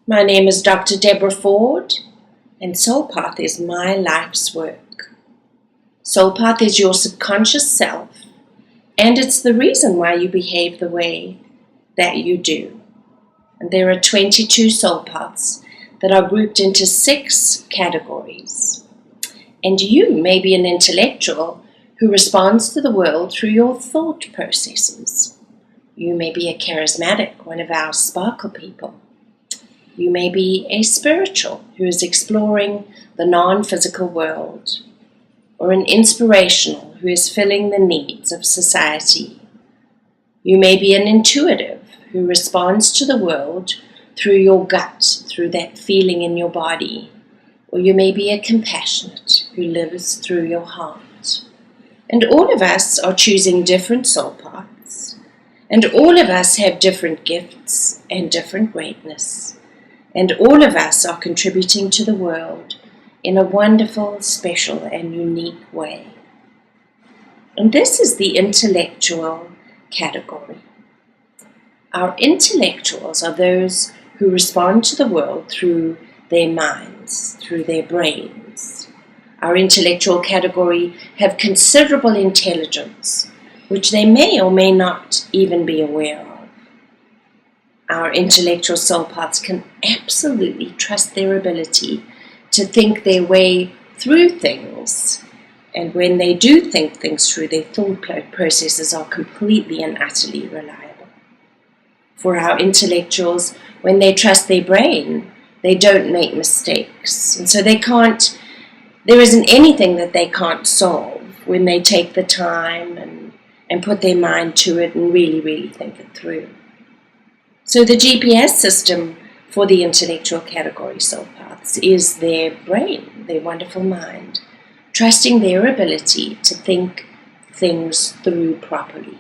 My name is Dr. Deborah Ford, and SolePath is my life's work. SolePath is your subconscious self, and it's the reason why you behave the way that you do. And there are 22 SolePaths that are grouped into 6 categories. And you may be an intellectual who responds to the world through your thought processes. You may be a charismatic, one of our sparkle people. You may be a spiritual who is exploring the non-physical world, or an inspirational who is filling the needs of society. You may be an intuitive who responds to the world through your gut, through that feeling in your body. Or you may be a compassionate who lives through your heart. And all of us are choosing different soul paths. And all of us have different gifts and different greatness. And all of us are contributing to the world in a wonderful, special, and unique way. And this is the intellectual category. Our intellectuals are those who respond to the world through their minds, through their brains. Our intellectual category have considerable intelligence, which they may or may not even be aware of. Our intellectual soul paths can absolutely trust their ability to think their way through things. And when they do think things through, their thought processes are completely and utterly reliable. For our intellectuals, when they trust their brain, they don't make mistakes. And so there isn't anything that they can't solve when they take the time and put their mind to it and really, really think it through. So the GPS system for the intellectual category SolePaths is their brain, their wonderful mind, trusting their ability to think things through properly,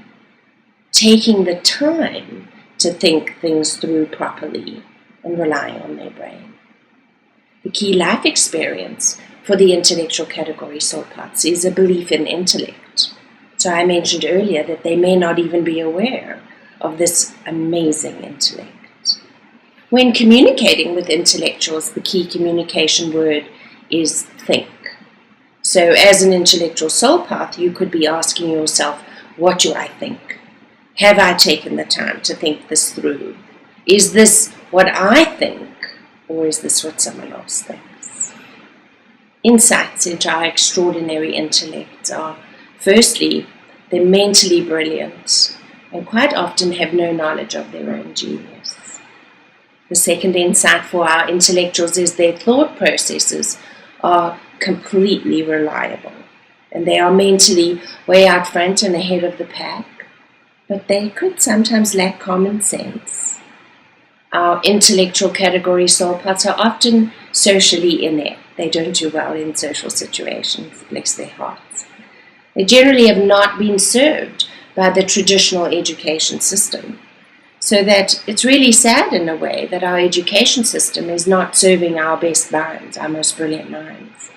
taking the time to think things through properly and relying on their brain. The key life experience for the intellectual category SolePaths is a belief in intellect. So I mentioned earlier that they may not even be aware of this amazing intellect. When communicating with intellectuals, the key communication word is think. So as an intellectual soul path, you could be asking yourself, what do I think? Have I taken the time to think this through? Is this what I think, or is this what someone else thinks? Insights into our extraordinary intellect are, firstly, they're mentally brilliant and quite often have no knowledge of their own genius. The second insight for our intellectuals is their thought processes are completely reliable, and they are mentally way out front and ahead of the pack, but they could sometimes lack common sense. Our intellectual category SolePaths are often socially inept. They don't do well in social situations, bless their hearts. They generally have not been served by the traditional education system. So that it's really sad in a way that our education system is not serving our best minds, our most brilliant minds.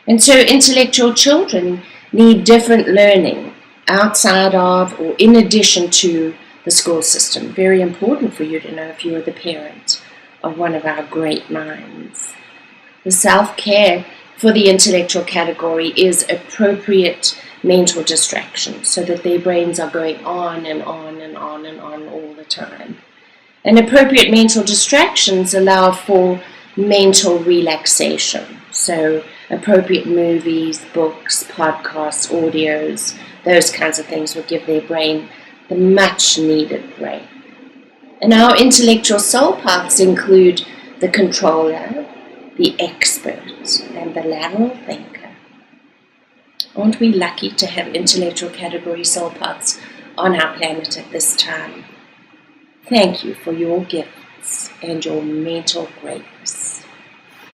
And so intellectual children need different learning outside of or in addition to the school system. Very important for you to know if you are the parent of one of our great minds. The self-care for the intellectual category is appropriate mental distraction so that their brains are going on and on and on and on all the time. And appropriate mental distractions allow for mental relaxation. So appropriate movies, books, podcasts, audios, those kinds of things will give their brain the much needed break. And our intellectual soul paths include the controller, the expert, and the lateral thinker. Aren't we lucky to have intellectual category soul paths on our planet at this time? Thank you for your gifts and your mental greatness.